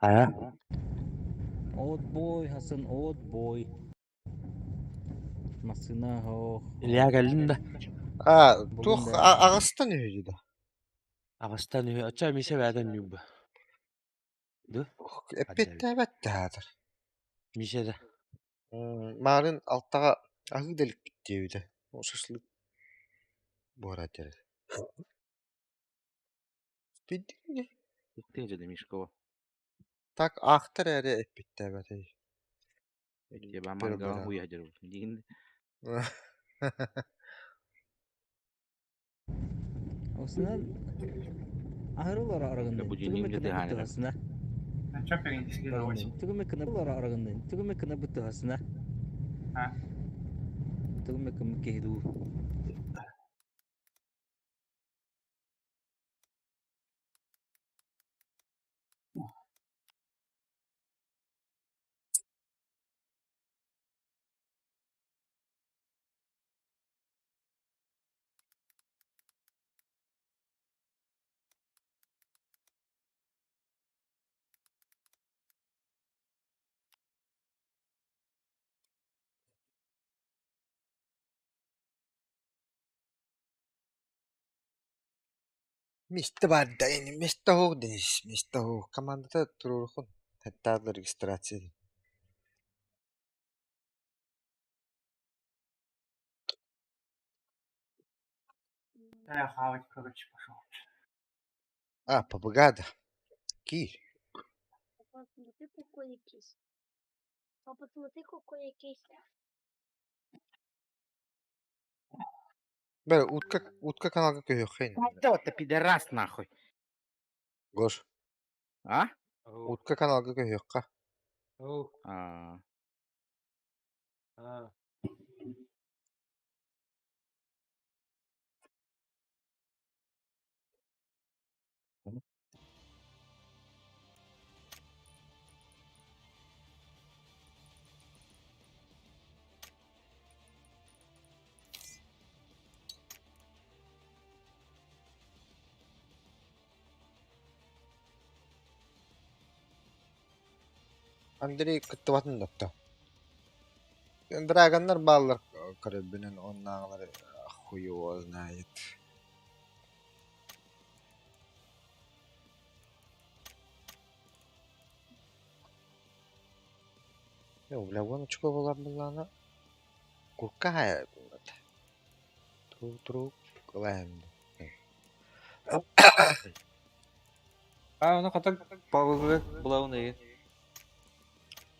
Aya. Old boy Hasan, old boy. Masına ho. İlya geldin de. Тух Бүгүн да ағыстан үйді. Ağastan üye. Açar mise verden nübü. Du? Эппетті әбәтті әдір. Mise de. Марын алттаға ағы делік біттеуді. Шашлык бора дер. Биддің не? иттеже демишко. Так ақтыр әрі эппетті әбәті. Эти ба мангала хуя жер. Дигин. Осынан ахырылар арагында. Bu cinnim de tehane de. Асына. Çok ilginç bir oyun. Түгүмеккена булар арагында. Түгүмеккена бутты асына. Ha. Түгүмеккена кеду. Мисті бар да, ені мисті хоқ дейіш. Мисті хоқ. Командада тұрурқын. Хәтта да регистрация. Я хавать, короче, пошел. Побагада. Ки. Папа, смотри, какой якийсь. Папа, смотри, какой якийсь. Бәрі, утка каналға көйек қайын. Да вот ты пидорас нахуй. Гош. А? Утка каналға көйек қа. А. Андрей күтті батын дапта. Драгондар баллар көрөбүнен оннағылары хуйо знает. Бля, вон очко болар булана. Куркая. Тру кылайым. Оны қатар бағылы бұлауын еген.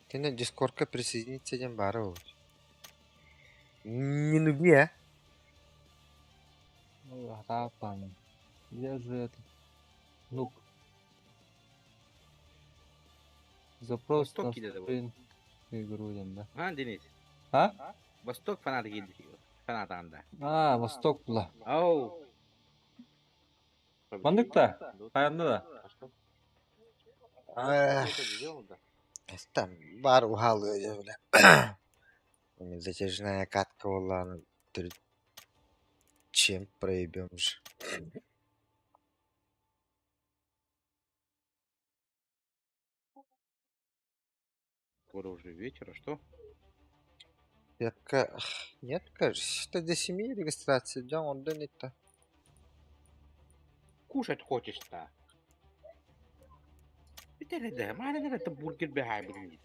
Тені дискордқа присоединиться ден бары ол. Не нуби, а? Рапан. Я же это... Нук. Запрос на Восток кидеді бұл. спринт игру да. А, Денис. А? Восток фанаты келді. Фанатанда. Восток бұла. Ау. Мандықта? Қайында да? Там бар ухалы öyle böyle. Затяжная катка была. Чем проебем же. Скоро уже вечер, а что? Нет, кажется, что до 7 регистрации идем, он да не-то. Кушать хочешь-то? Битер да, маленький это бургер бегай, блин.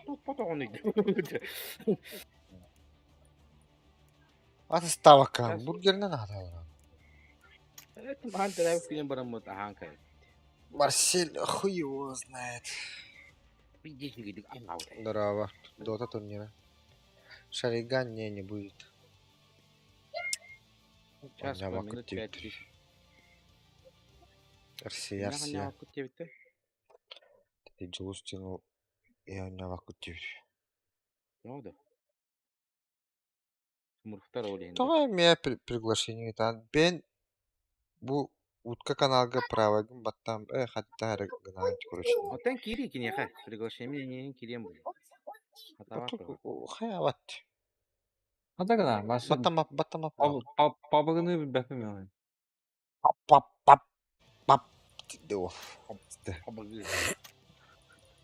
Ну, потом он идет. Ставка, бургер не надо. Это ман драйв фильм барамут аханка. Марсель хуй его знает. Видишь, не говорит, Здорово. Дота турнира. Шариган не будет. Час, Он минут 5-10. Арсия. Ты Ты Джустину и он вакутив. ну да. Мурфтар олен. Давай мне приглашение там. Бен bu утка каналга правагым баттам хатта гнать короче. Вот там кири кине ха. Приглашение не кирем будет. Хаяват. Атағына, машин. Баттам. Пабығыны бәпім Пап. Део. Побыгы.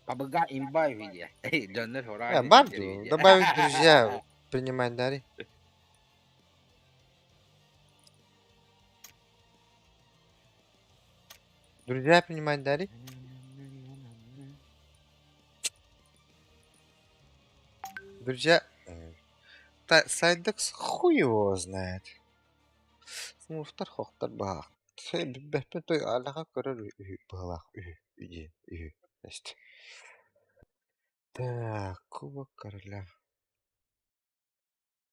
Пабыга имбай виде. Дönler hora. Бар, добавить друзья, принимать дари. Друзья, принимать дари. Друзья, Сайдекс хуй его знает. Смурфтар хохтар баах. Бәппен той алаға көрөр баалақ үйі. Так, кубок короля.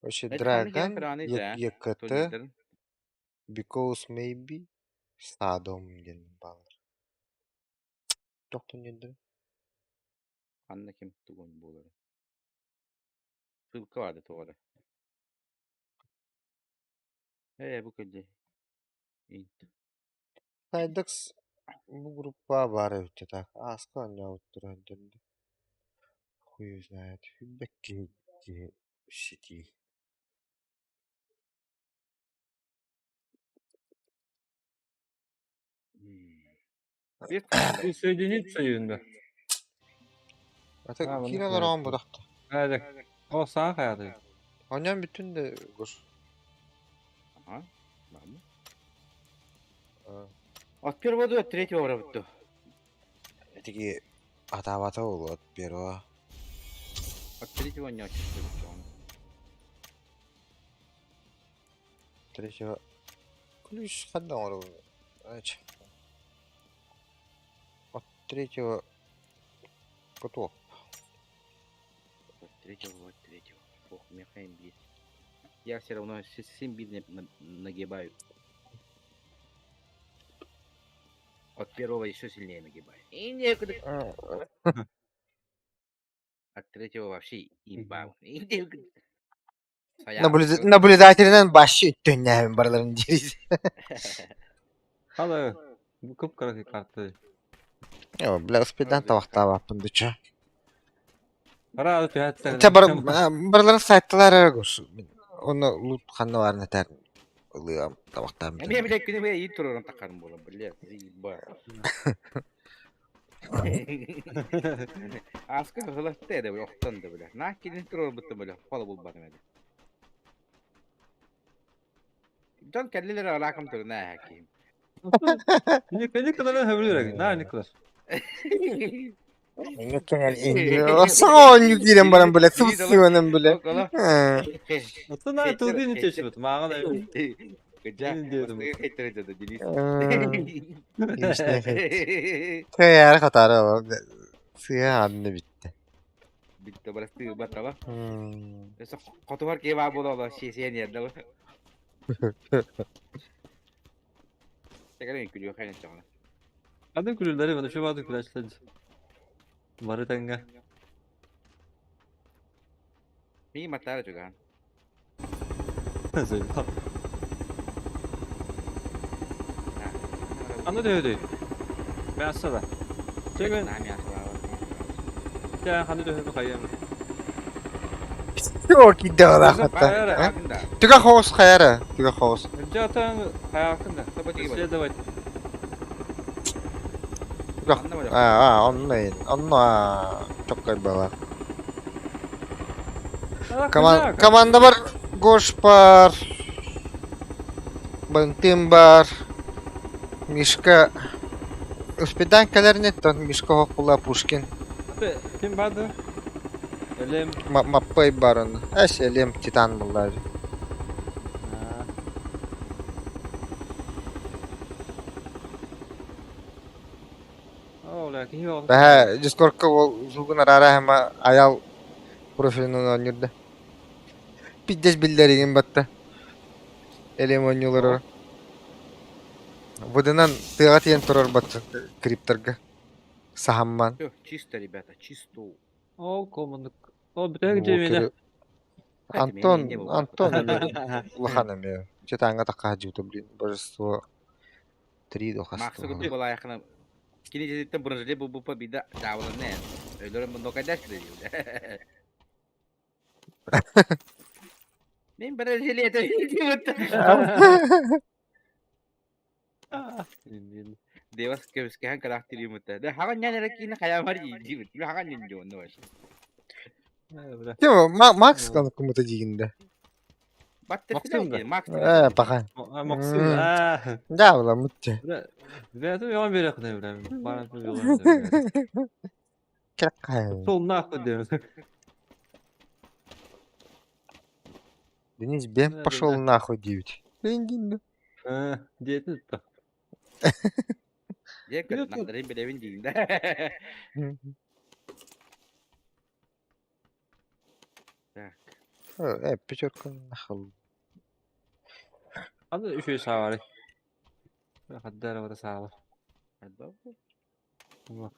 Вообще, драгон, якыты, because maybe, садом ден балар. Тоқтun неден. Anna kim tugun buları. Sılkı vardı tuğada. Bu kedi. Сайдекс bu группа бар өте так. Аска не отыран ден. Хуй знает. Бекки сети. Присоединиться yönde. Ata bunu kiralar koyalım. on budaktı. Evet. O sana kayadı. Ondan bütün de gur. Aha. Var mı? Aa. От первого до третьего работу. Этики атавата olur pero. От третьего не очень хорошо. Третьего. Ключ ходом olur. Aç. От третьего готов. От третьего. Ох, мехаим бит. Я все равно 7 бит нагибаю. От первого еще сильнее нагибаю. И некуда. От третьего вообще имба. И некуда. Наблюдательden başı üttünler baraların deriz. Hadi. Bu kıpkırık kartı. Yo, velosipedden tavakta vapın dıça. Para alıp yahatsa. Baraların saytları gur. Onu loot kanı var neter. Oluyor tavaktan bir. Я бля, күнү iyi турурун такарым болом, бля, зилба. Аска хылатты да, октанды бля. На килин турур бутты бля, фалы булбады бля. Дон келлелер алакам туру на хаким. Ne kadar hevlüyor. Ne kadar? O son yükleyen baran böyle sıvısıvanın böyle. Aslında tuğduğun için şu. Mağın da. Gıca. Ne diyordum? Kayıtları da Deniz. Kıyar katarı o. Sıyah adını bitti. Bitti burası batala. Mesela kutu var ki var burada şey nerede var? Tekrar gülüyor kaynak çağına. Adı kulüleri bana şu bazı kulüçler. Barı tanga. İyi matar juga. Nasıl? Anı da öyle. Ben asla. Çekmen. Nami asla. Ya hanı da öyle kayam. Yok gidiyor hatta. Tüga hoş kayarı. Tüga hoş. Zaten hayatında. Tabii ki. Şey de var. Tüga. Onunla çok kayba var. Komanda var. Goş var. Bantım var. Мишка. Успедан калер нет, там Мишка Хохула Пушкин. Abi kim vardı? Elim. Маппай барын. Elem Titan bunlar. Ola ki yok. Daha Discord'ka o zulgun arara hem ayal profilini oynuyordu. Piddes bildireyim batta. Elem oynuyorlar. Выдынан тыга тиен турар бат крипторга. Сахамман. Все, чисто, ребята, чисто. O komunduk. O bir tek cebine. Антон Лохан эме. Че-то анга такка жуты блин. Божество 3 до хаста. Максы күтіп бола яқына. Кini жезеттен бұрын жіле бұл бұпа бида жауылын не. Өйлерін бұнда қайдаш кіде дейді. Мен бір жіле етіп Devas kevskehan karakteri muta. De hagan yan rakini kaya var iyi bit. Bir hagan yan jonda var. Böyle. Değil mi? Max kanı kumutacığında. Battı Maksim filan mi? Max. Bakan. Maksim. Da ulan mutlu. Böyle yalan bir yakın evren. Bana bir yalan evren. Krak kayın. Soluna aklı diyorum. Deniz ben Ne пошел diyor? нахуй девять. Рендин. Diyeti tuttu. Ye Yok, kız yok. nakların belevin diyinde. Пятерка нахуй. Adı şey sağ Hadi arabada sağ var. Hadi bak.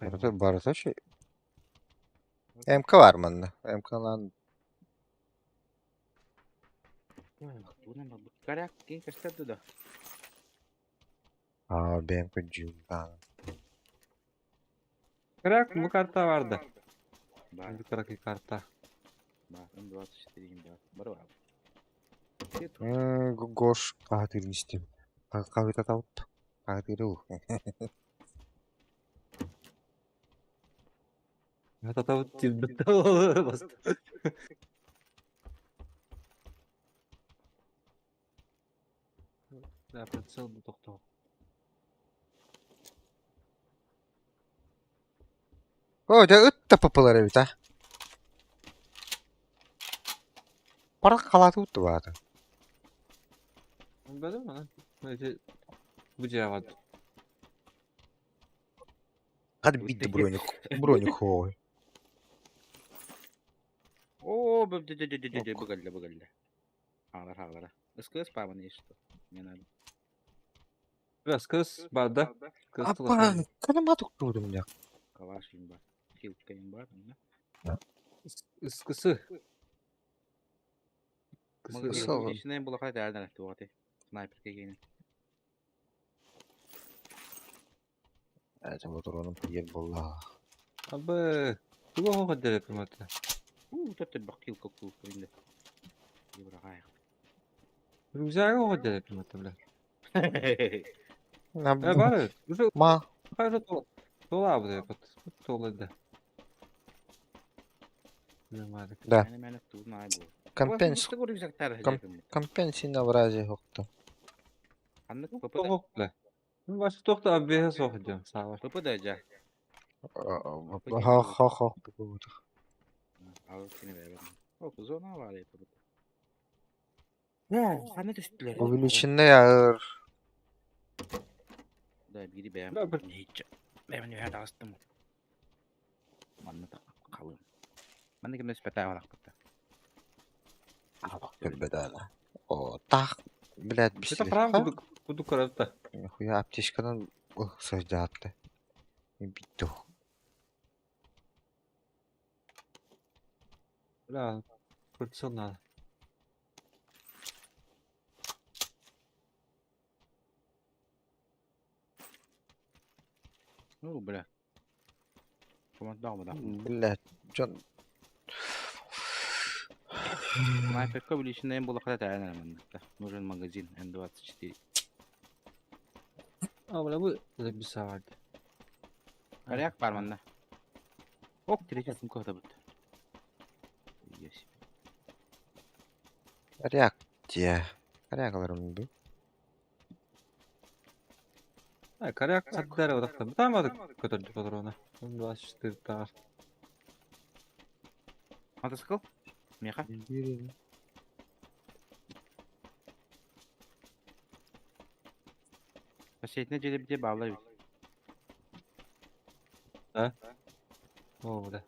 Barata barata şey. MK var mı anne? MK lan. Bu ne bak. Karak kim kaçtı da. BMK Cüzdan. Kırak bu kartta vardı. Bak. Bir kırak kartta. Bak. 24 bak. Baru abi. Гош каdir istim. Kavita tavut. Kadir o. Ya da tabii tilbette bastı. Ne yapıyorsun doktor? O da ıt da papalar evet ha. Para kalatı uttu vardı. Böyle mi lan? Neyse bu cevap. Hadi bitti броник. Броник хой. Oo bu geldi bu geldi. Ağlar ağlar. Iskız pamanı işte. Yani Biraz kız barda. Kız Apa? tulasın. Kanıma tutturdum ya. kavaşın var. Kiltkayın var mı? Iskısı. Mıgı Kısa olan. işine bulakay derden etti o ati. Sniper kayını. Acaba dur onun yer bolla. Abi. Bu o kadar yapayım hatta. Tuttu bak kilka kulturinde. Yıbra kaya. Güzel o kadar yapayım hatta bile. Na Bari. Güzel. ma Hayır dola. Dola abi de yapat. Dola da. Bilmem da Yani tuğun ay bu. компенс компенсин образе хокто. Anlık Çok papa da. okla. Ben başka doktor abiye sokacağım sağ ol. Papa da aca. Ha. Al seni ver. O kız ona var ya papa. Ya sana düştüler. Увеличенный yağır. Da biri beğen. Ne yapar? Hiç. Ben de hadi astım. Anlık kalın. Ben de kimde spetay var hakikaten. Bedava. O tak. Блядь, Это бесили. правда буду коротко. Нихуя аптечкадан сойда атты. Битто. Да, kurtulsun надо. Ну, бля. Командал да. Блядь, Джон. Снайперка увеличенная была когда-то, наверное. Нужен магазин М24. Ama bu da bir saat. Коряк парманда. Ок, третий сумка да будет. Есть. Реакция. Реакаларым bu. Ha, karyak kadar odakta. Tutamadık götürdük olur ona. Onu da açtık daha. Мотоцикл? Меха? Последний деле где бавлай. O da.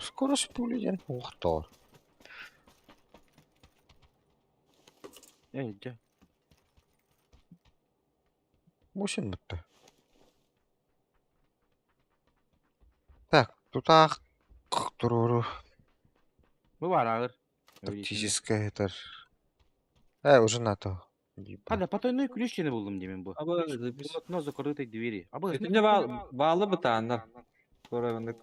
Скорость пули ден. Ухтор. Эй, где? Мусин bitti. Так, тут ах. Туруру. Бывает, агр. Тактическая это. Уже НАТО. Hadi patronun kulüşçeni buldum demin bu. Ama biz Bunun закрытой двери. Abi Kesince bağlı bir tane. Sonra ben de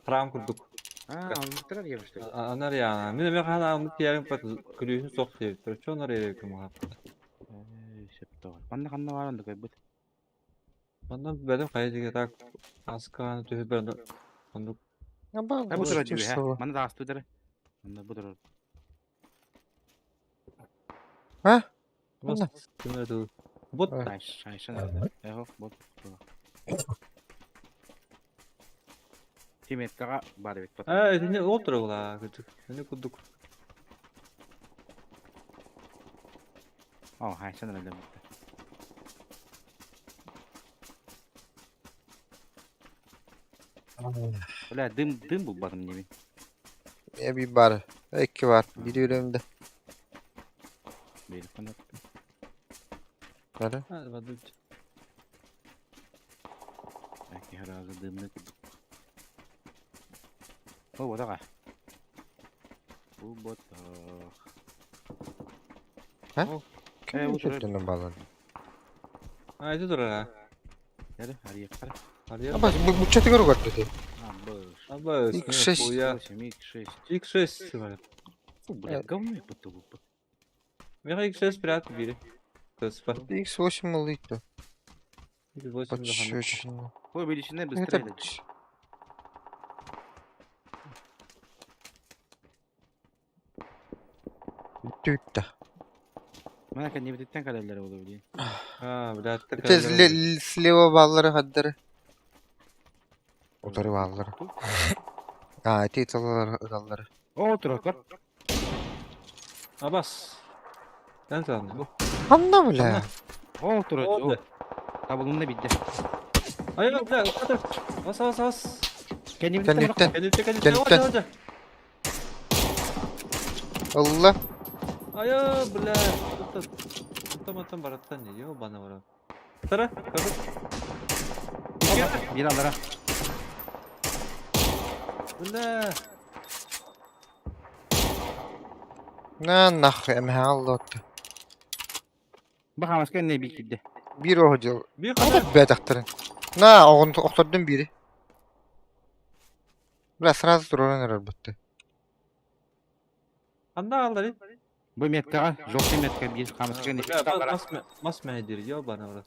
kram kurduk. Ha, anlattılar ya işte. Anar ya. Benim ya kana anlık yerim pat kulüsünü sok diye. Çok oraya yakın ha. Şepte var. Bende kanna var andık ay bıt. Ondan benim kayıcıya tak askanı tühü ben onu Ya bak Ha bu tura işte diyor ha. bu. Bana da astı dere. Bana bu tura. Ha? nasıl kımırdı. Bot Evet. Şaşın. Eho bot. Team etkaga bari bit. ha edine otur ola gıcık. Seni kuduk. Oh hayşan öyle bitti. Öyle dım bu bakım yemin. Ya bir var. İki var. Biri önümde. Böyle falan. Böyle. Hadi bakalım. Belki her ağzı dımlı gibi. O bu da ka. Bu bot. Ha? Oh. Kim bu tura. kötünün balonu? Haydi dur ha. Hadi hadi yakar. Hadi ya. Ama bu çatı görü gördü. Ha boş. Aba İlk üstüne şeş. bu ya. İlk 6. İlk şeş var. Bu da говно bu. Мега ilk şeş biraz biri. Kıspa. X8 oluydu. Bir boş Bak şimdi şu hanım. şimdi. Bu bilişinde Это... bıstıraydı. Düttü. Bana kendi bitetten kadarları olabiliyor. Ha bir daha tık. Это слева баллары хаддары. Ударı баллары. А, эти баллары. O otur. Abbas. Sen sandın. Anla bile. O otur. O. Oldu. Tabulunda bitti. Hayır bir daha otur. Bas. Kendi Sen bitetten lütfen. Kendini Lütfen. hoca. Allah. Ayo bile. Otomattan barattan ne diyor bana vura. Tara kapı. bir alır ha. Bile. Ne nah emhe Allah. Bakalım asken ne bilkildi. Bir o hoca. Bir kadar. Hadi be daktarın. Na oğlum okturdum biri. Biraz sırası duran elbette. Anda aldı. Bu metka, jokti metka bir kamasken ne bilkildi. Mas medir ya bana vura.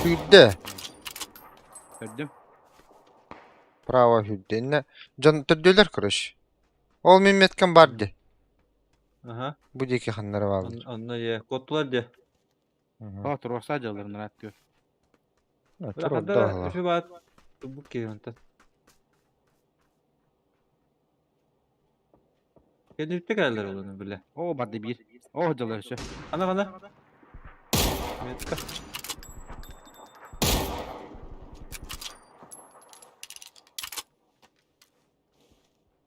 Hüdde. Gördüm. Bravo hüdde. Ne? Can töddeler kırış. Ol Mehmetkan vardı. Aha. Bu deki hanları vardı. Anla ye. Kodlar diye. Otur olsa acılarını rahat gör. Bırak hadi şu bat. Bu ki yöntem. Kendi bitti geldiler olanı bile. O badde bir. O hocalar şu. Ana. Metka.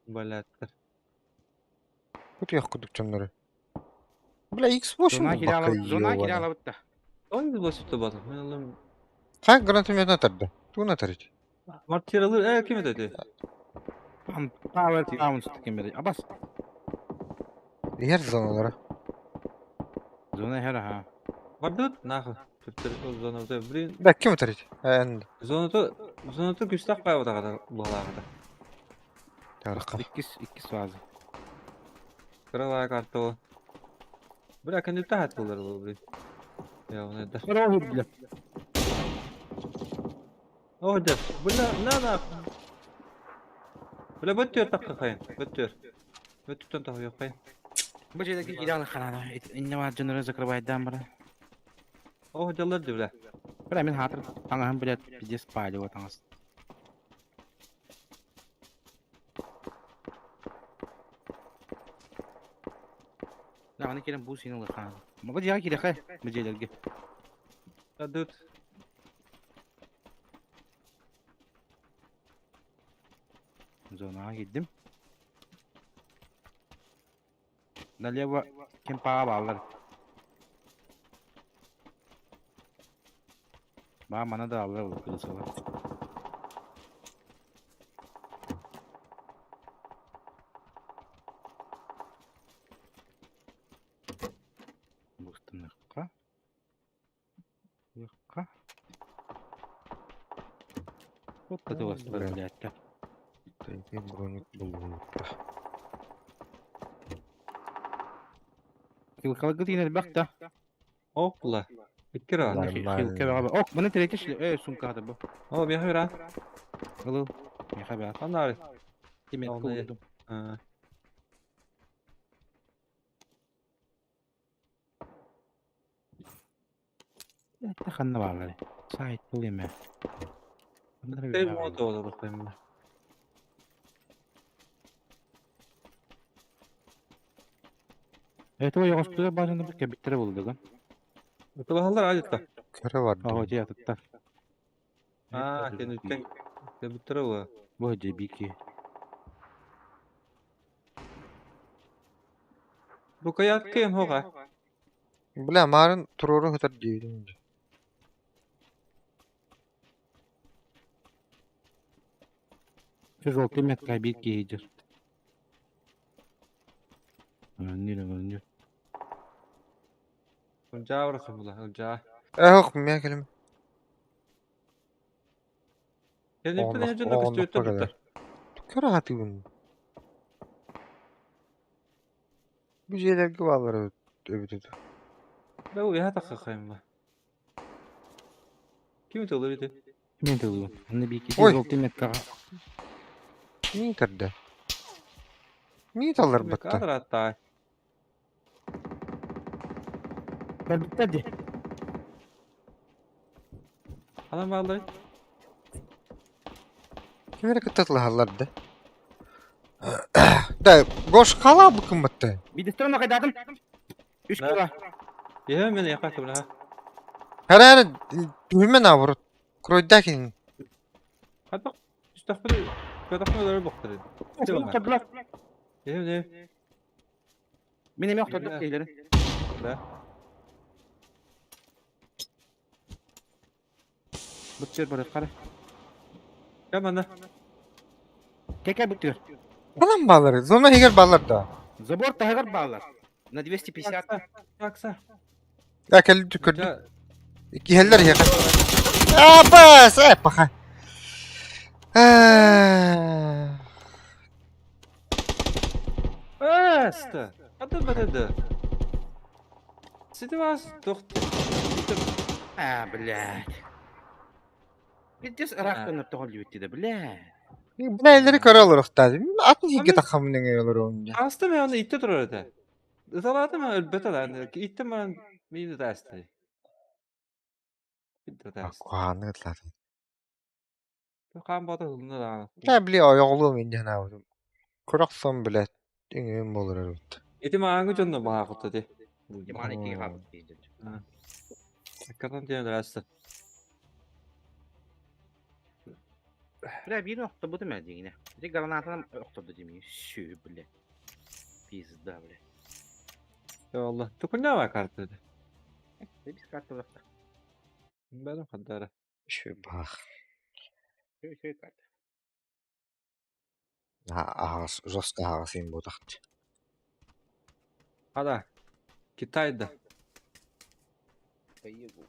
Balatlar. Bu yok kuduk canları. Bula X8 Zona mu kira bakayım alıp, zona kira bana. alıp da. Oyun basit bazen. Ben oğlum. Ha granatım yönden atardı. Tu atar hiç. Martir alır. Kim dedi? Power down stikin beri. Abbas. Her zanalara. Zona her ha. Vardı. Nah. Türkler o zonada bir Bak kim atar hiç? Ha zonada güçlük kayboda kadar bu halde. Tarıkal. İkis fazla. Kırava kartı o. Bırak kendi tahat bulur bu bir. Ya ne der? Kara olur bile. Oh der. Bula ne? Bula batıyor takka kayın. Batıyor. Batıyor takka yok kayın. Bu şeydeki kira alır kanada. İnne var canları zakırbaydan bana. Oh jallar diyor. Bırak min hatır. Tanahım bile bir spaylı o tanız. La bana kiran bu sinin alır kanada. Ama bu cihan kira kay. Bu şeylerge. Adut. Zona gittim. Налево кемпаға bağlar. Bana da alır bu kılıç olur. Bu tınıkka. Yıkka. Bu da var böyle hatta. Teyze bronuk bulundu. Kılıkalı yine bak da. Oh bula. Bitkir o. Var. Хилке бага. Ок, bunu третий сумка bu. O bir hayra. Ылыл. Меха бага. Anlar. Кеметке Olmayı. vurdum. Ha. Kanna bağları. Sait bulayım ben. Bunları bir Şey bağlayayım. moda olur bakayım ben. Evet o yoğuştuğu bazında bir kebitleri bulduk lan. Ötü bahalar adeta. Köre var. O hoca yatıkta. Ha, kendi üstten kebitleri o. Bu hoca bir iki. Bu kayat kıyım hoga. Bile marın tururu hıtar diyelim. Şu жовтий метка bir iki iyidir. Önlüyor. Önce uğrasın bula. Önce. Okum ya kelime. Kendi üstten Allah- hecinde Allah kıstı kadar. ötü. Köre hatı bunu. Bu şeylerge bağlar öbüdü. Ben o yaha takı kıyım ben. Kim olur idi? Kimin tılıyor? Anne bir iki Oy. жовтий метка. Niye terde? Niye tallar Kim batta? kadar hatta. Ben bitti. Adam bağları. Kimere kıtatlı hallarda? Da goş kala bıkın batta. Bir de sonra kaydadım. 3 Ne? kilo. Yehem beni yakar tabi ha. Her düğme ne vurur? Kroydakinin. Hadi bak. Üstakbili. Kadakma öyle baktırın. Şimdi tadılar. Yehem ne? Benim yok Ya. tadık şeyleri. Ne? Bıtıyor böyle kare. Gel bana. Tekrar bıtıyor. Falan bağları. Zona higer bağlar da. Забор тагыр bağlar. На 250. Yaksa. Ya kelli tükürdü. Önce. İki heller yakar. Bas. Baka. Öste. Hadi hadi. Sizi var. Doktor. Блядь. Gideceğiz Irak'tan öptüğü gibi de блядь. Bu elleri kara olarak da. Atın hige takımın ne olur onca. Hasta mı onu itti durur öde. Isaladı mı elbette lan. İtti bana bir de desteği. Bir de desteği. Kuhanı ıtladı. Kan bada hılını da. Ne bile ayağılığım ince ne vurdum. Kuraksan bile. Dünüm olur herhalde. Eti mağangı canına bana kutu de. Yaman iki kapı diyeceğim. Hakikaten diyor deste. Bля, bir nokta bu demedi yine. Bir de granatına nokta da demeyi. Şu bля. Pizda bля. Ya Allah. Tukun ne var kartı dedi. Ne biz kartı bıraktık. Benim kadar. Şu bak. Şöyle kartı. Ha ağız. Rosta ağızın bu taht. Hadi. Kitay'da. Kayı bu.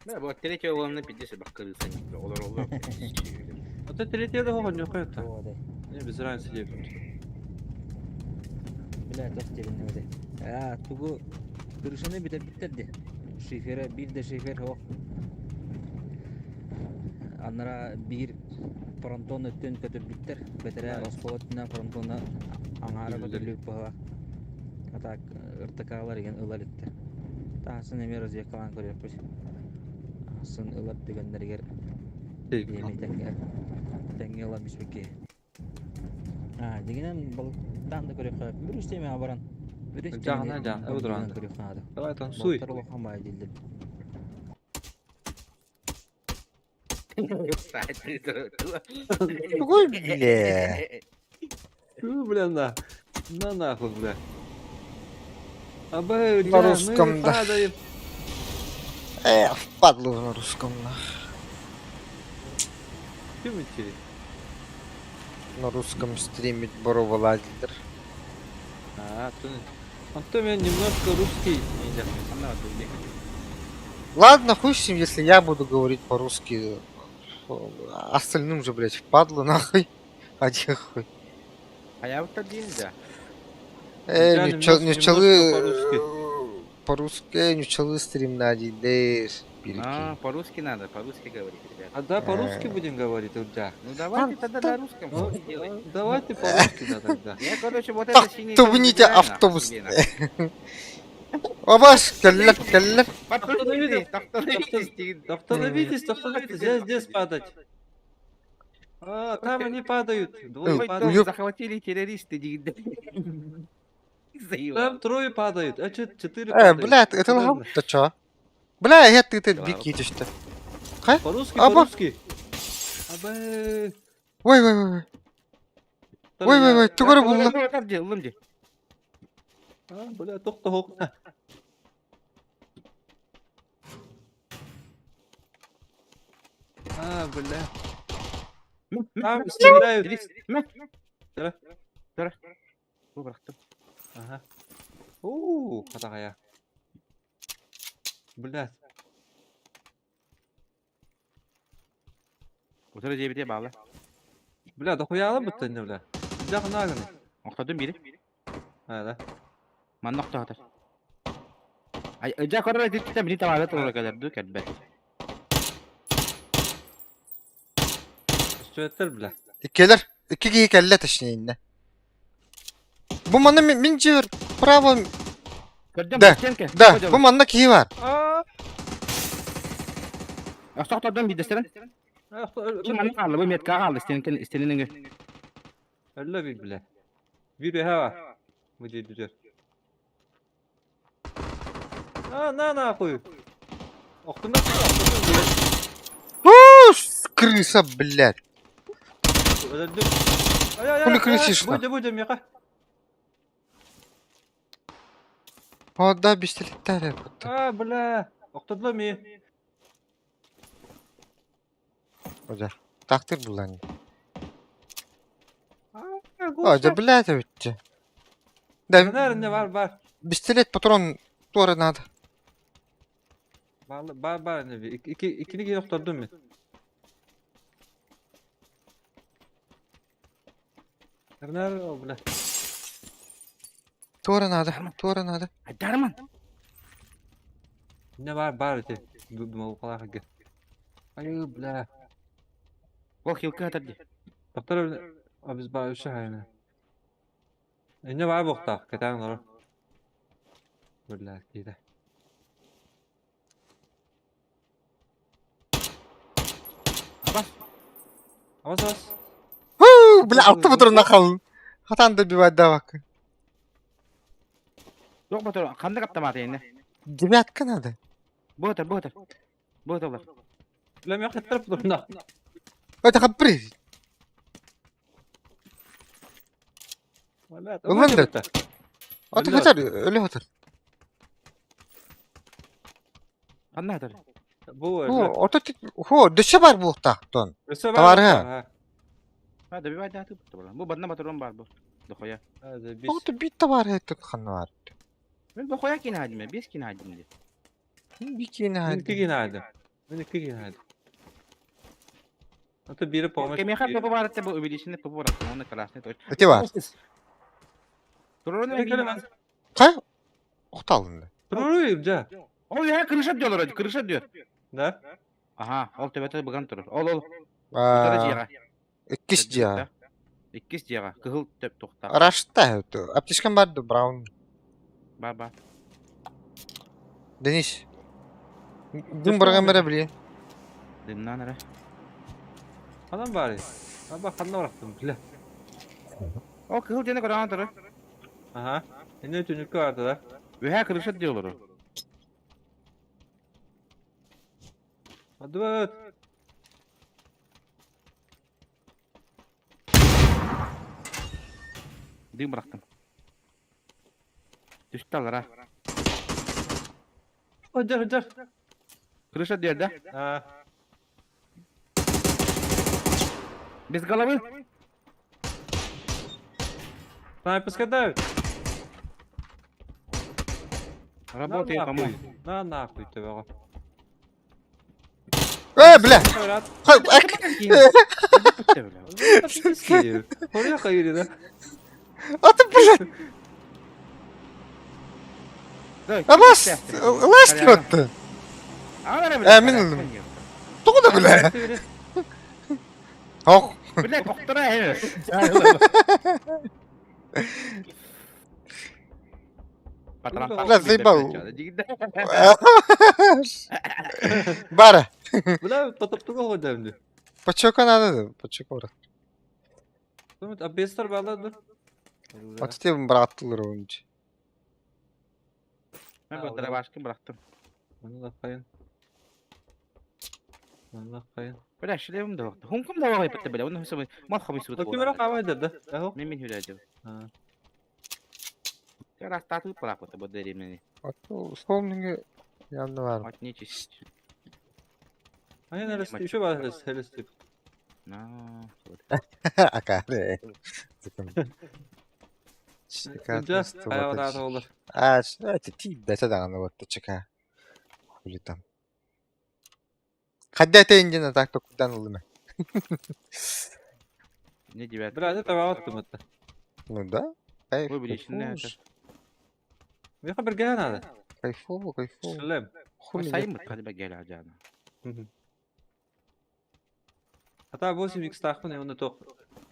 Ben bu tele olanla pidesi bak kırılsan gibi olur. O da triletiye de hoğun yok hayatta. Ne biz rayın sileyim. Bile tas cebinde. Ya tugu kırışını bir de bitirdi. Şifre bir de şifre o. Anlara bir fronton öttün kötü bitter. Betere Evet. ospolotuna frontona angara kötülük bağla. Atak ırtıkalar igen ılalıktı. Tahsın emiyoruz yakalan koruyor biz. Asın ılat digenleri ger. Yemeği tenge olamış peki. Ha, diginen balıktan da koruyor. Bir üstüme abaran. Bir üstüme. Canı, evet, durağında. Koruyor kanada. Давай там суй. Balıkları lokan bayi değildir. Koy bile. Блин, да. На нахуй, бля. Аба, На русском, да. падаем. Впадло на русском. Чем идти? На русском стримить Боро Владимир. Антон, я немножко русский. Ладно, хуй с ним, если я буду говорить по-русски. Остальным же, блядь, впадло нахуй. Один хуй. А я вот так нельзя. Я немножко Нючалы по-русски, нючалы стрим на один дейс. По-русски надо, по-русски говорить, ребят. А да, по-русски будем говорить, Урджа. Ну давайте тогда на русском. Ну, Что вы делаете? давайте по-русски, да, тогда. Я, короче, вот Так, это синий... тупните автобус. Обаш, келлер. Остановитесь, здесь падать. Там они падают. Двое Ой, падают. уёб. Захватили террористы. Там трое падают, а 4 падают. Блядь, это Ладно. лагал-то чё? Бля, я ты Ладно. бикитишь-то. По-русски, Аба. по-русски. Абе. Ой. Ой, тугары булла. Бля, тоқта. Бля. Там стреляют. Бıraktım. Ага. Қатағая. Блядь. Otur cebide bağla. Бля, дохуя бітті не, бля. Жақын ағыны. Oktadın biri. Да. Man nokta atar. Ay, önceki oraya gittim. Bir tane oraya kadar dök elbet. Üstüvetler, bля. Келер. Iki kelle taşıyın. Bu manna min cır. Bravo. Gördün Да, mü? Stенke. Да, bu manna ki var. Oktadın bir de sen. Kim anı kaldı? Bu metka kaldı. Steninin gör. Öyle bir, bля. Bir hava. Bu diye düzer. На хуй. Оқтын Крыса, блядь. Хули кричишь, на? Будем, яқа. O da pistoletler yaptı. Бля. Оқтыдылы ме. Hoca. Takdir bulan. Hoca блядь bitti. Da Nerede var. pistolet patron doğru nadı. Var ne bir. İkini geri okturdum ben. Nerede o, bля. Doğru nadı. Ay Darman. Ne var ete. Bu kadar gel. Ayı, bля. O hilka atardı. Doktor biz var şu hayne. Ne var bu kadar? Katan var. Bля, gide. Bas. Bля altı patronuna kalın. Hatan da bir vadda bak. Yok motor. Kandı kaptım atayım ne? Gibi atkın adı. Bu atar. Bu atar. Bля, ya katar durna. Öte kapri. Valla. Ulan da. Öte kaçar öyle otur. Kandı atar. Bu Orta dışı var bu tahton. Var ha. Hadi bir vayda atıp bu badna motorum var bu. Dokoya. Hadi biz. Orta bitti var etti kanı var. Ben dokoya kin hadim. Biz kin hadim diye. Bir kine Ben iki hadi. günaydın. Hatta biri pomaz. Kemiğe kapı var hatta bu öbürüsünde kapı var. Onun kalasını toy. Öte var. Durun Ne ne kadar bileyim. Kay? Okta alındı. Duruyum ca. O ya kırışa diyorlar hadi kırışa diyor. Ne? Aha ol tebete bakan durur. Ol. Motora ciğer. İkis ciha. İkis ciğer. Kıhıl tep tokta. Araçta öte. Aptişkan vardı Brown. Baba. Deniz. Dün bırakın bana biliyor. Dinlen ara. Adam bari. Bak kanına bıraktım. Bile. O kıhıl cene kadar durur. Aha. Ne tünük vardı da. Ve her kırışa diyorlar o. Hadi bak. Dim bıraktım. Düştüler ha. Hıcar. Kırışa diyor da. Ha. Biz galavı. Снайперская давит. Работает, по-моему. На нахуй ты его. Бля! Говорят. Oraya kayıyor da. Atın блядь! Абас! Ласт отты! Әмин ылдым. Тоғда бля! Ох! Бля, повторяю. Бля, заебал. Бара! Бля, потоптуга koydum. Почока надо, почока брат. Думаю, абестар bağladı. Atıtayım bıraktılar onun için. Ben bu başka bıraktım. Onu da kayın. Allah kayın. Bля, шлем да. Хумкам да вагай петте бля. Onu hesabı. Mal khamis bu. Bakayım merak hava ederdi. Eho. Memin hüracı. Ha. Ya rasta tu pala pete bu derim ne. Atı solunun yanında var mı? At ne çiş. Aynen neresi? Şu var neresi? Na. Akare. Sıkıntı. Önce hayvanlar olur. Это тип, да, тогда она вот чека. Хули там. Когда ты индина так только данный лыми. Ne diyor? Biraz da devam ettim hatta. Ну да. Кайф, Bu bir işin ne? кайфуешь. Bir haber gelen hadi. Кайфово, кайфово. Şöyle. Хули Sayın mı? Hadi be gel acaba. Hatta bu simik stakın ya onu tok.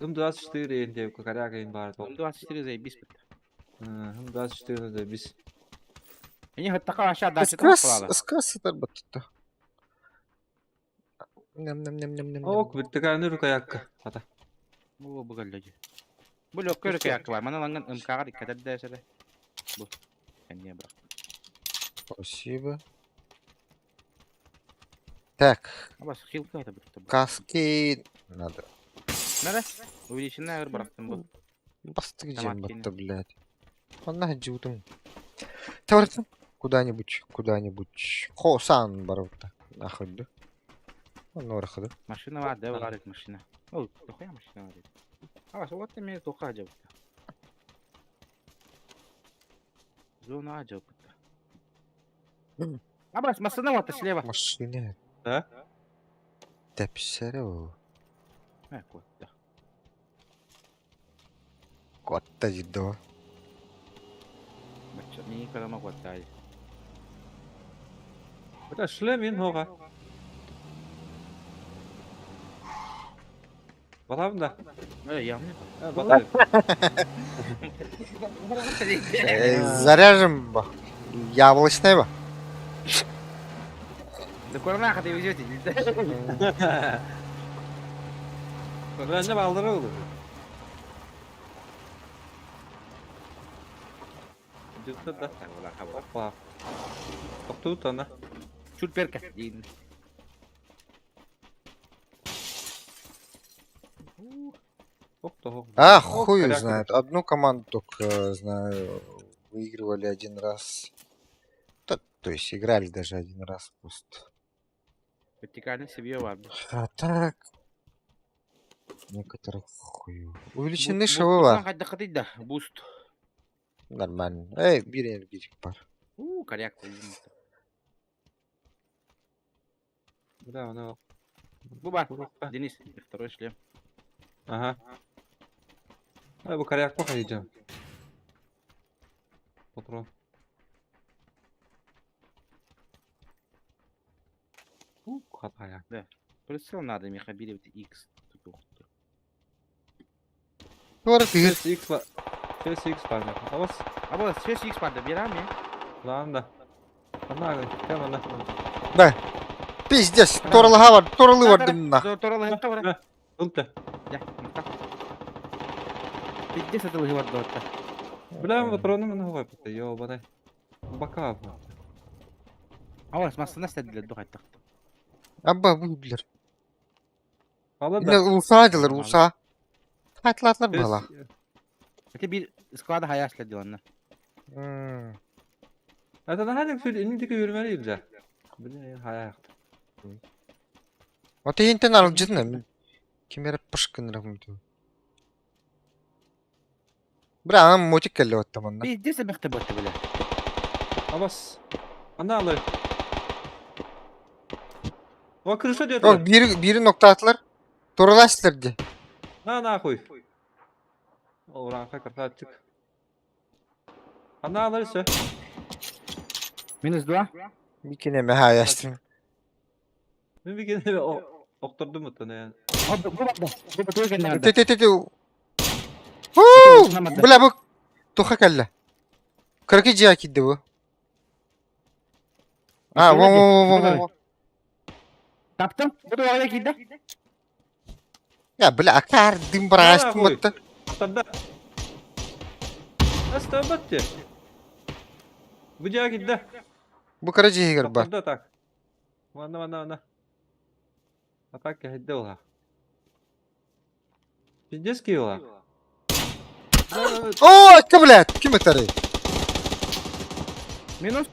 Biraz işleri yiyince kakarak yiyin bari tok. Onu asistiri zey bis bit. Biraz işleri de biz. Yani hatta ka aşağıda Скрас это баттı. Nem. Ok bir tıkanı rukayak. Hatta. Bu gallacı. Bu lokör kayak var. Bana langan ımkağa dikkat et desene. Bu. Kendine bırak. Спасибо. Так, Ama skill'ka da bıraktım. каски надо. Nere? Увеличенная ağır bıraktım bu. Басты где Томат баттı, блядь. Он нахуй Товарищ, куда-нибудь. Хосан баровта. Нахуй, да? Он орхады. Машина var, dev var машина. О, дохуя машина var. Ama вот ты мне доха acaba. Зона acaba. Ama машина вот слева. Машины. Да? Тепсеро. Вот, да. Котта жидо. Бача, не kadar вот дай. Hatta şöyle min hoga. Bakalım da. Yanmıyor. Bakalım. Заряжем ба. Яблочный ба. Да куда нахуй везете? Bence baldırı olur. Cüzde de. Hoppa. Tut ona. Чуть перка. А, хуй его знает. Одну команду только знаю. Выигрывали один раз. То есть играли даже один раз просто. Вертикальный себе var. А так... Некоторых хую. Увеличены швы var. Hadi hadi da boost. Нормально. Эй, bir бар. Коряк. Бля, onu. Bu var. Deniz. Второй шлем. Aha. Ay bu kare yakma kayacağım. Patron. Hata ya. Прицел надо, Михабилев, X. Doğru değil. X var. X var. Ama Ama ses X vardı bir mi? lan da. Ana hemen lan. Да. Пиздец. Торалыға var. Торалы var дымна. Торалы хатта var. Ulti. Ya. Пиздец это лыгы var дорта. Бля, патроны мені ғой бітті. Йо, бадай. Бака. Ama masasına istediler dur hatta. Abba buydular. Valla Yine ulsaydılar ulsa. Hatlatlar bala. Öte bir squad'a hayal istedi onlar. Hatta daha ne söyle elindeki yürümeliyim ya. Bile hayal yaktı. Вот ентен алып жүрдүм. Кемер пышкын рахмет. Bırak anam motik kelli ottam ondan. Piddes mektebattı bile. Abas. Ana alay. O kırışa Yok diyorlar. biri nokta atlar. Toralaştırdı. Na koy. Oran kakar attık. Ana alay ise. Minus 2. Bir kere meha yaştım. Ben bir kere okturdum mutlaka yani. Abi bu bakma. Bu bakıyor kendine. Tete. Huu! Tutunamadı. Bula bu. Toka kelle. 42 yakiddi bu. Ha, Bitirmedi. wo. Taptım. Bu da oraya gitti. Ya bula akar dim bıraktım koy. battı. Okturdum. Nasıl battı? Bıçağı gitti. Bu karaciğe higar bar. Okturdum tak. Mana. Atak ya hidde ola. Piddes ki ola. Oo, akka blad. Kim atarı? Minus.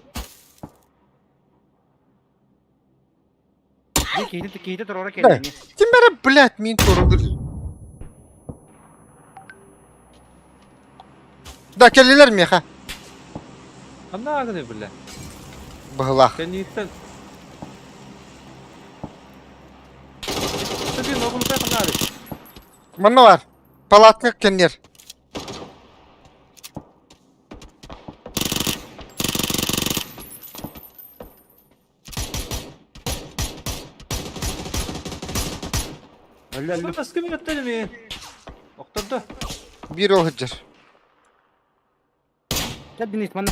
Kiydi dur oraya Ne? kendine. Kim bana blad min torudur. Da kelliler mi ha? Ana ağını bile. Bahlah. Sen yiğitten. Tabii nokul da kanarı. Mana var. Palatlı kenyer. Öyle Bu nasıl bir yöntemi mi? Okturdum. Bir o hıcır. Gel Deniz bana.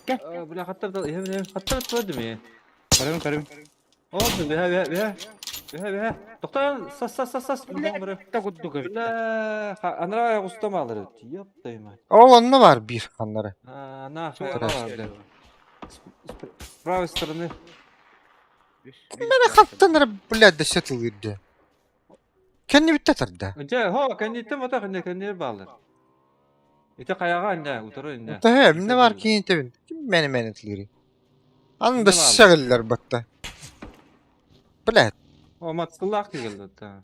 Gel. Bula hatta da hem hatta tutmadı mı? Karım. Oldu be. Doktor sas. Da kutlu kavit. La anra ayak ustama alır. Yok dayma. Oğlanla var bir hanları. Na Çok var bile. Правой стороны. Bana kaptanlara blad da şatılırdı. Kendi bitti atardı. Önce kendi ittim o da kendi bağlar. İte kayağa anne oturur anne. Tahem ne var ki yintevin? Kim beni menetleri? Anında Ne var? şagırlar batta. Blad. O matskıllak geldi ta.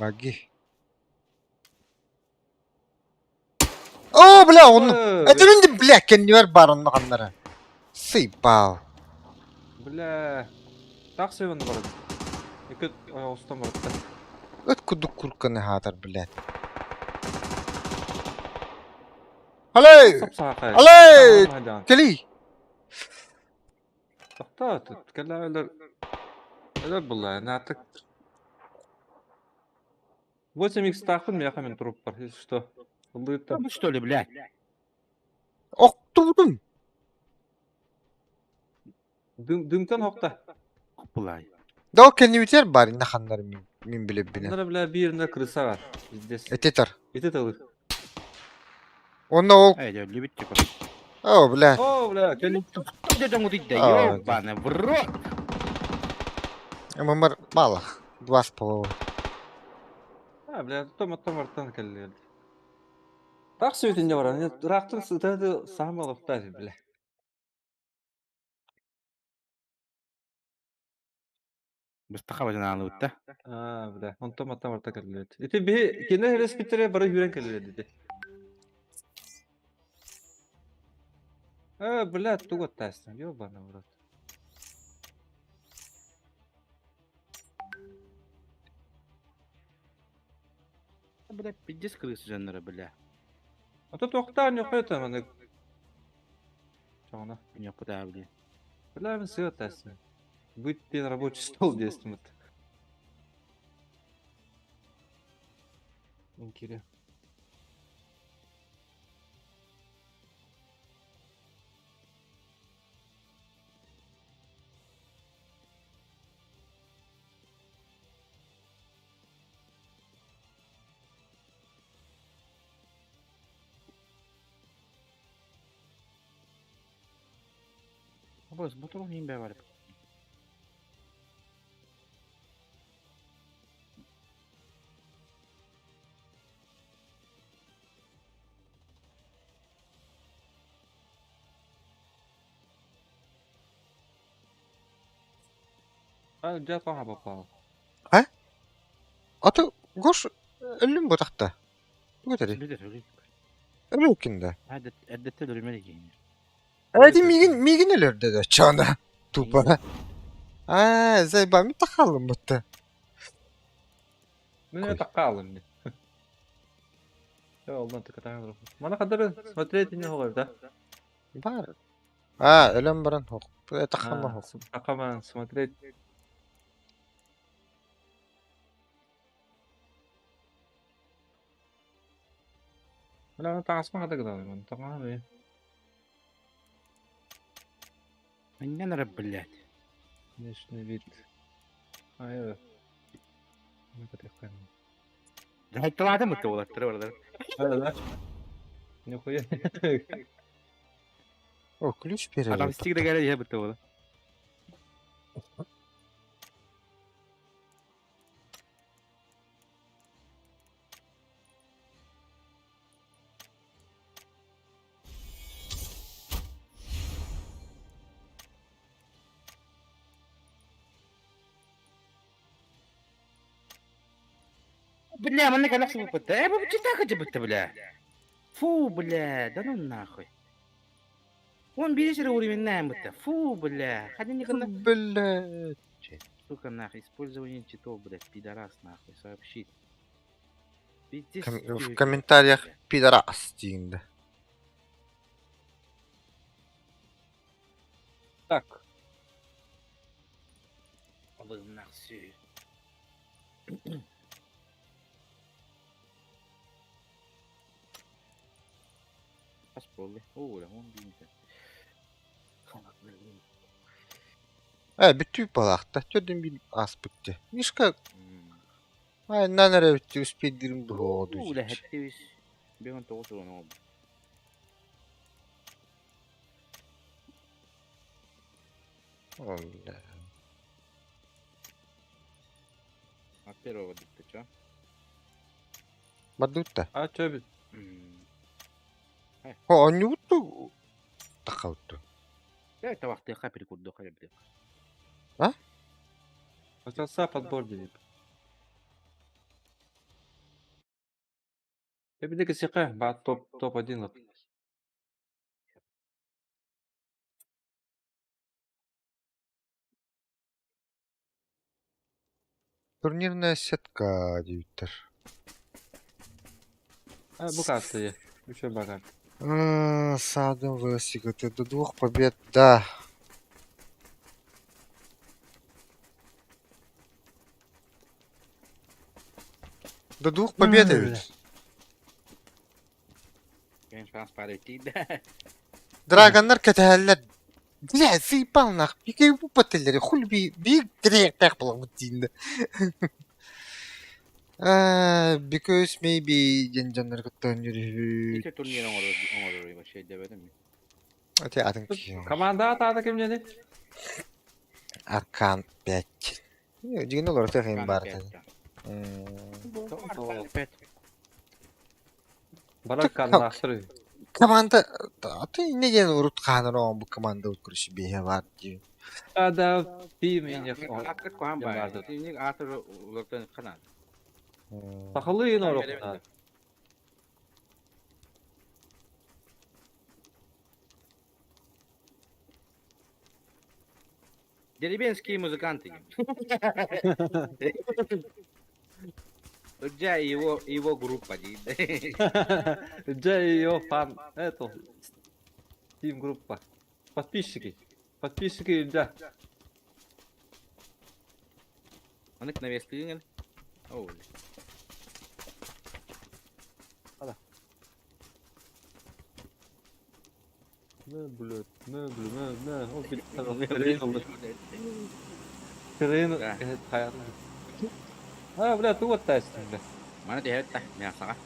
Bagi. Oo bla onu. Edemin de blad kendi var baronlu kanları. Sıypav. Bля. Так sevindi barın. İki ayak ustam var. Öt kuduk kurkanı hatar blad. Halay! Sap sağa kayar. Halay! Hadi. Keli! Doktor tütkele öyle bulla. Ne artık. 8x takın mı yakın tруп var. Что? Лыта. Bu что ли, блядь? Okturdum. Dümten hokta. Bulay. Da o kendi biter bari ne kanları min bile bine. Bunlara bile bir yerinde kırısa var. Bizde Etetar. eti talı. Onda o... Haydi öyle bitti. Oo blad. Oo bля. Kendi Dedim o değil de Aa, yok bana vurur. Ama mar... Malah. 2,5. Ha bля. Tomattan vartan kelli. Так söyleyince var. Ne rahatın sıtadı sahmalık da bля. Mustafa bacana alıp da. Ha bля. On tomattan vartan kelli. İti bir kendi heves bitire bara yüren kelli dedi. Bля, туго тастın. Ёбана в рот. Bu da piddes kırısı canları bile. А тут оқтан yok это аны. Чоғна. Yok bu da abi. Бля, мен сыйы тастın. Будет пен рабочий стол действует. Интересно. Boz bu turun yine var. Жа тоға бапал. Atı koş ölüm bu takta. Bu kadar. Sülüdür ölü. Öyle okunda. Addette ölüme giyinir. Evet migin ölürdü de çana. Tupara. Zey ben mi takalım butta? Mene takalım ni. Ya ondan tıkatan durum. Mana kadar смотреть не olur da. Var. Ölüm baran hok. Bu takama hok. Takaman смотреть. Mana taasma kadar kadar. Tamam ya. Annen Rabb billah. Внешний вид. Evet. Ne kadar yakın. Haytaladım mı tuğlattırı orada? Hadi lan. Ne koyuyor? Okulüş bir Adam istik de geliyor ya bu tuğla. Бля, мене колеса випадає. Я б читака тебе, бля. Фу, бля, да ну нахуй. Вон бери уровень будто. Фу, бля. Хотя никогда... Блядь. Сука, нахуй, использование читов, блядь, пидорас, нахуй, сообщить. Пиздец. В комментариях пидорас deyin de. Tak. Allah'ım nasıl? Kaç oldu? Oo, la 10.000. Bir tüy balakta. Çödüm bir aspekti. Nişka. Nanere bitti. Üspedirim bu oldu. Oo, la hette biz. Ben onu toğusu onu oldu. Allah. Первого дикта, чё? Badutta. Ha çöp. Он не уту. Takavuttu. Да, это вахты, я перекур до хлеба. Açılsa подбор deyip. Bir de kısıkı. Bak top 1 lap. Турнирная сетка deyiptir. Ha bu kartı ye. Bir şey bakar. Садом высыграть. До 2 побед, да. До 2 побед evet. Genç şans parayı da. Dragonlar keteheller. Bля, заебал нахуй. Бегай в пателлере. Хули биг direkt так было вот динде. Because maybe gencanlar kuttan yürü. İşte turniyerin orada şey demedim mi? Öte adın ki. Kamanda atada kim dedi? Arkan 5. Jigin olur tekrar var tabi. Barak kanlaştırıyor. Komanda atı ne gen urut kanır on bu komanda utkırışı bir var diyor. Ada bir minyak. Aklık kohan bayar. Şimdi atır ulaktan kanal. Takılı yine orada. Деревенские музыканты. Джа и его группа. Джей ее фан. Это. Тим группа. Подписчики. Подписчики Джа. Он их навестил. Оу. Ne blöd, ne. O bir tane oldu. Kırığın evet hayatım. Ha blöd tu what test şimdi. Mana dia tah biasa.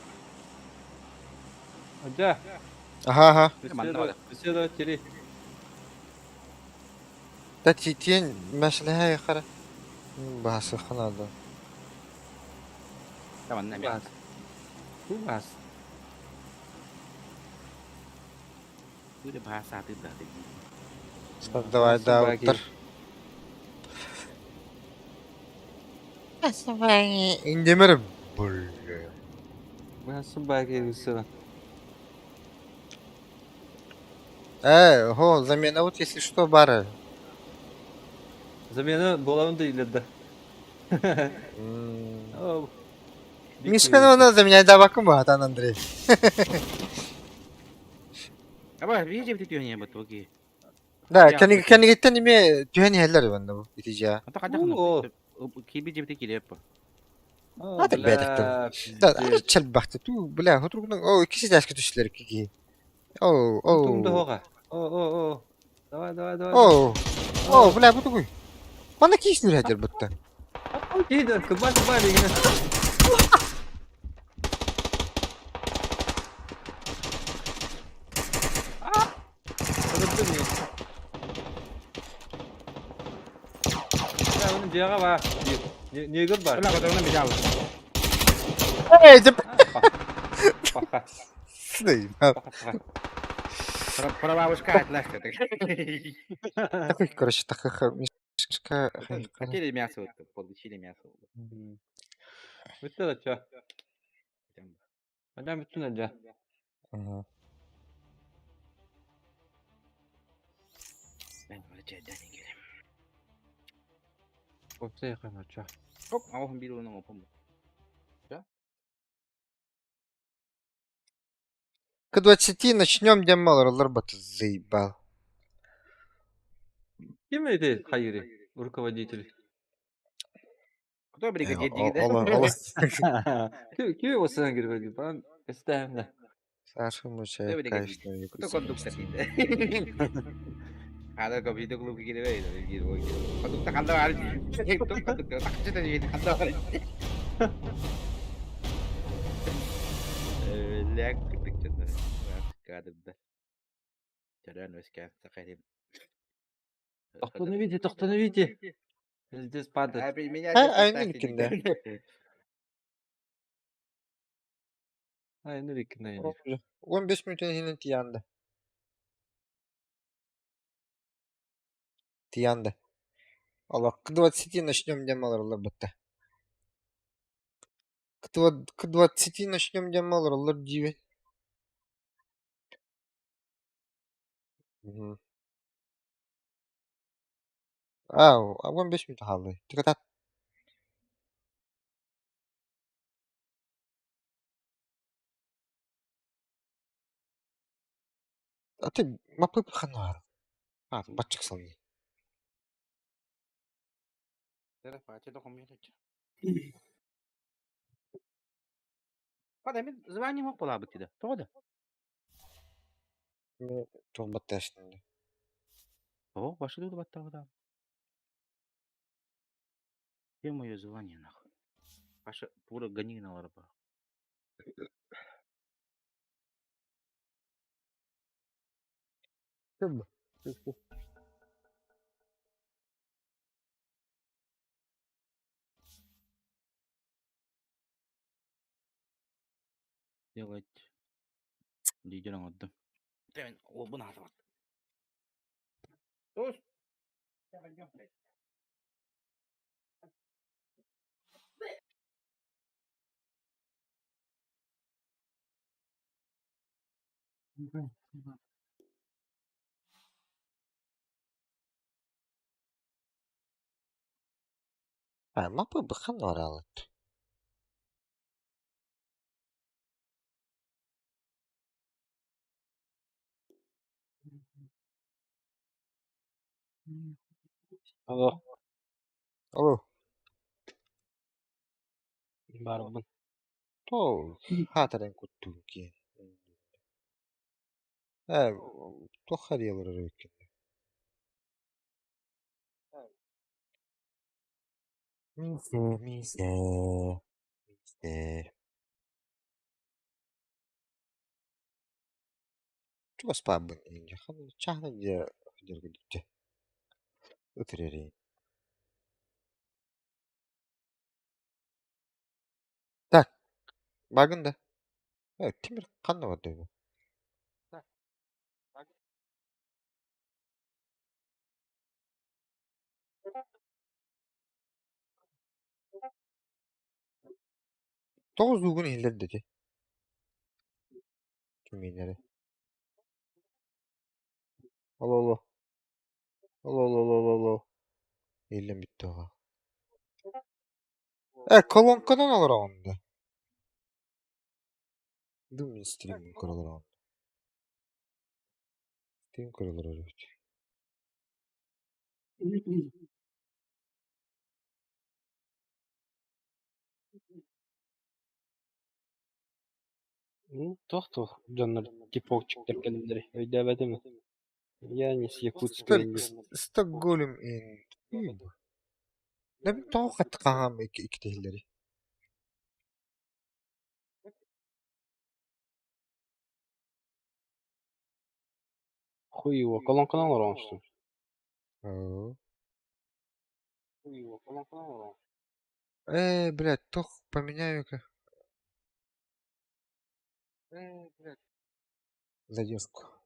Aja. Aha. Bir şey de kiri. Da titiyen meşleha yakara. Bahası kanalda. Tamam ne biasa. Bu mas. Udah bahasa itu dah. Давай, да, утр. Индемир. Ben sımbaya gelirsin. Замена вот если что, бары. Zameni bolamın değildi. М. Oh, Мишка, ну, заменяй табаком, Atan Андрей. Ama видите, вот эти не бот, окей. Да, Ya, bakın. kendi gitten ime tüheni heller bende bu itici. Ata kadar kanı. Oo. Kibi cebde kile bu. Hadi be daktam. Bla, Да, пиздец. çel baktı tu, bля, oturgun o ikisi de eski düşler kiki. Oh, Tuttum da oh. hoga. Oh. Давай. Oh. Oh, bля, bu tuguy. Bana ki iş nüredir butta. Gider, kıbaş bari yine. Öldürdüm ya. Ya bunun ciğere var. Niye gör var? Ulan kadar ona bir daha vur. Hey, cep. Bak. Sınayım. Para бабушка отластит. Такой, короче, такая мишка. Хотели мясо, вот, получили мясо. Bitti de çağ. Hadi bütün önce. Ага. Ben böyle ceyden geleyim. Kopsa yakın çağ. Hop, ama bir onun opum. К 20 начнем демалор, бот заебал. Kim miydi hayırı? Rukovodитель. Кто бригадир Ола. Kim o sana giriyor? Ben isteyim de. Саша Кто Мучаев, бригадир? конечно, Кто кондуктор дейді? Ada kopi itu klub gini weh, gitu. Konduktor kantor hari. Konduktor tak cerita di kantor hari. Lek ketik cerita. Kadar. Jalan wes kayak sekali. Тоқтаны види. Здесь падает. Abi меня А, здесь aynı оставьте, ilkinde. никто. Aynı rikine iniyor. 15 minutun yine tiyandı. Tiyandı. Allah, к 20 начнем демалор, бот. К 20 начнем демалор, дивен. А 15 minut kaldı. Dikkat et. Atı mapı kanar. Ha, başlık sanıyor. Terus baca dokumen aja. Pada men звание мог была быть tidak. Tuh ada. Tomba testinde. О, пошли туда тогда. Где мое звание нахуй? Паша, пура гони на ларба. Tomba. Делать. Лидером отдам. Тен, о, bu nasıl bak? Dur. Ya ben yok. Ha, mapı kanar alıt. Allah Alo. barbun. To hataren kuttu ki. Ha, to hadiyalar öykü. Mise. Çok spabın ince. Hani çahınca hadiyalar gitti. Ötüreri. Tak. Bakın da. Evet, Timur kanla var diyor. Toğuz uygun iller dedi. Kimliğleri. Alo alo. Alo alo alo alo alo. Eylem bitti oha. Kolonkadan alır onda. Değil mi? Stream'in kuralar onda. Stream kuralar öyle. Тох, жанр типовчиктер календары. Öyle. Я не с Якутска Сток, инде. Стокгольм in. Ne bileyim tavuk attı kaham iki tehilleri. Хуй его, колонкадан алар что? Oo. Хуй его, колонкадан алар. Блядь, тох поменяю-ка. Задержку.